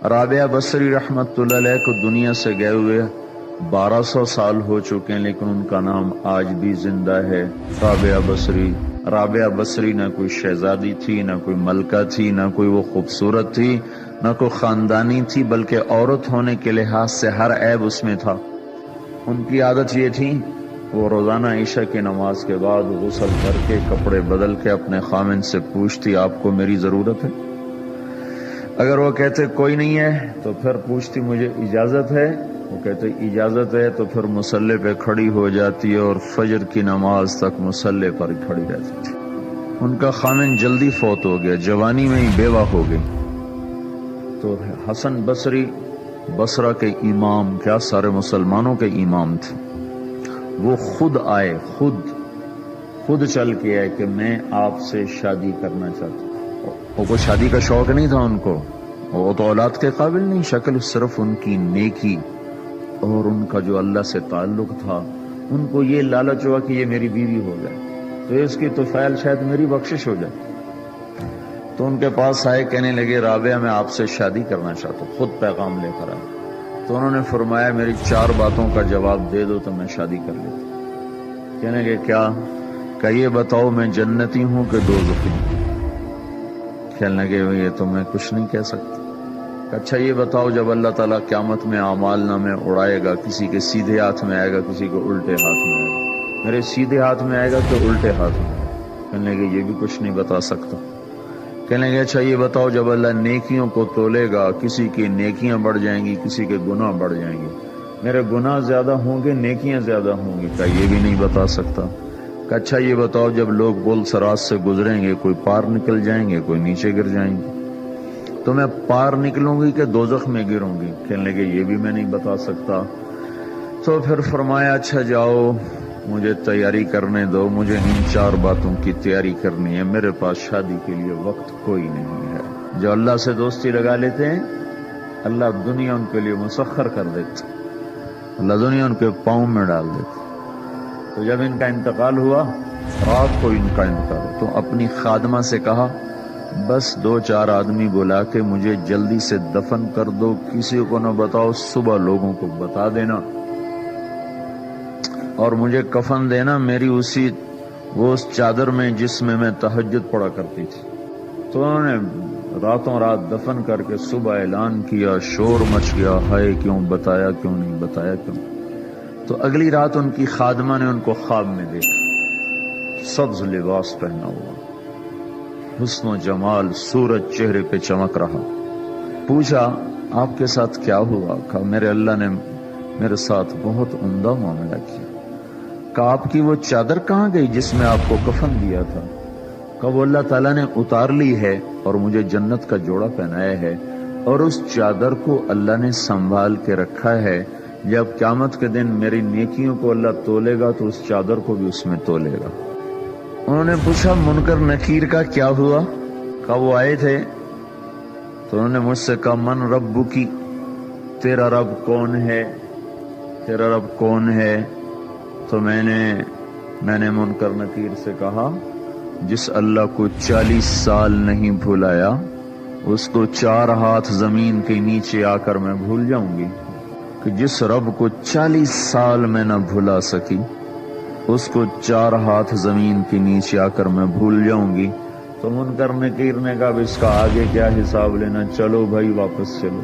رابعہ بصری رحمتہ اللہ علیہ کو دنیا سے گئے ہوئے 1200 سال ہو چکے ہیں، لیکن ان کا نام آج بھی زندہ ہے، رابعہ بصری۔ رابعہ بصری نہ کوئی شہزادی تھی، نہ کوئی ملکہ تھی، نہ کوئی وہ خوبصورت تھی، نہ کوئی خاندانی تھی، بلکہ عورت ہونے کے لحاظ سے ہر عیب اس میں تھا۔ ان کی عادت یہ تھی، وہ روزانہ عشاء کی نماز کے بعد غسل کر کے کپڑے بدل کے اپنے خامن سے پوچھتی آپ کو میری ضرورت ہے؟ اگر وہ کہتے کوئی نہیں ہے تو پھر پوچھتی مجھے اجازت ہے؟ وہ کہتے اجازت ہے تو پھر مصلے پہ کھڑی ہو جاتی اور فجر کی نماز تک مصلے پر کھڑی رہتی تھی۔ ان کا خامن جلدی فوت ہو گیا، جوانی میں ہی بیوہ ہو گئی۔ تو حسن بصری بصرہ کے امام، کیا سارے مسلمانوں کے امام تھے، وہ خود آئے، خود چل کے آئے کہ میں آپ سے شادی کرنا چاہتا ہوں۔ وہ کوئی شادی کا شوق نہیں تھا ان کو، وہ تو اولاد کے قابل نہیں، شکل صرف ان کی نیکی اور ان کا جو اللہ سے تعلق تھا، ان کو یہ لالچ ہوا کہ یہ میری بیوی ہو جائے تو اس کی طفیل شاید میری بخشش ہو جائے۔ تو ان کے پاس آئے، کہنے لگے رابعہ میں آپ سے شادی کرنا چاہتا ہوں، خود پیغام لے کر آئے۔ تو انہوں نے فرمایا میری 4 باتوں کا جواب دے دو تو میں شادی کر لیتا۔ کہنے لگے کیا؟ کہ یہ بتاؤ میں جنتی ہوں کہ دوزخی ہوں؟ کہنے لگے یہ تو میں کچھ نہیں کہہ سکتا۔ اچھا یہ بتاؤ جب اللہ تعالیٰ قیامت میں اعمال نامے اڑائے گا، کسی کے سیدھے ہاتھ میں آئے گا، کسی کو الٹے ہاتھ میں آئے گا، میرے سیدھے ہاتھ میں آئے گا کہ الٹے ہاتھ میں؟ کہنے لگے یہ بھی کچھ نہیں بتا سکتا۔ کہنے لگے اچھا یہ بتاؤ جب اللہ نیکیوں کو تولے گا، کسی کی نیکیاں بڑھ جائیں گی، کسی کے گناہ بڑھ جائیں گے، میرے گناہ زیادہ ہوں گے نیکیاں زیادہ ہوں گی؟ کہ یہ بھی نہیں بتا سکتا۔ کہ اچھا یہ بتاؤ جب لوگ پل صراط سے گزریں گے، کوئی پار نکل جائیں گے، کوئی نیچے گر جائیں گے، تو میں پار نکلوں گی کہ دوزخ میں گروں گی؟ کہنے لگے یہ بھی میں نہیں بتا سکتا۔ تو پھر فرمایا اچھا جاؤ مجھے تیاری کرنے دو، مجھے ان 4 باتوں کی تیاری کرنی ہے، میرے پاس شادی کے لیے وقت کوئی نہیں ہے۔ جو اللہ سے دوستی لگا لیتے ہیں اللہ دنیا ان کے لیے مسخر کر دیتا، اللہ دنیا ان کے پاؤں میں ڈال دیتا۔ تو جب ان کا انتقال ہوا، رات کو ان کا انتقال ہوا، تو اپنی خادمہ سے کہا بس 2-4 آدمی بلا کے مجھے جلدی سے دفن کر دو، کسی کو نہ بتاؤ، صبح لوگوں کو بتا دینا اور مجھے کفن دینا میری اس چادر میں جس میں میں تہجد پڑھا کرتی تھی۔ تو انہوں نے راتوں رات دفن کر کے صبح اعلان کیا، شور مچ گیا، ہائے کیوں بتایا، کیوں نہیں بتایا، کیوں؟ تو اگلی رات ان کی خادمہ نے ان کو خواب میں دیکھا، سبز لباس پہنا ہوا، حسن و جمال، سورج چہرے پہ چمک رہا۔ پوچھا آپ کے ساتھ کیا ہوا؟ کہا میرے اللہ نے میرے ساتھ بہت عمدہ معاملہ کیا۔ کہا آپ کی وہ چادر کہاں گئی جس میں آپ کو کفن دیا تھا؟ کہا وہ اللہ تعالیٰ نے اتار لی ہے اور مجھے جنت کا جوڑا پہنایا ہے، اور اس چادر کو اللہ نے سنبھال کے رکھا ہے، جب قیامت کے دن میری نیکیوں کو اللہ تولے گا تو اس چادر کو بھی اس میں تولے گا۔ انہوں نے پوچھا منکر نکیر کا کیا ہوا؟ کہا وہ آئے تھے تو انہوں نے مجھ سے کہا من ربکی، تیرا رب کون ہے، تیرا رب کون ہے؟ تو میں نے منکر نکیر سے کہا جس اللہ کو 40 سال نہیں بھلایا اس کو 4 ہاتھ زمین کے نیچے آ کر میں بھول جاؤں گی؟ کہ جس رب کو 40 سال میں نہ بھلا سکی اس کو 4 ہاتھ زمین کے نیچے آ کر میں بھول جاؤں گی؟ تو منکر نکیر نے کہا اس کا آگے کیا حساب لینا، چلو بھائی واپس چلو۔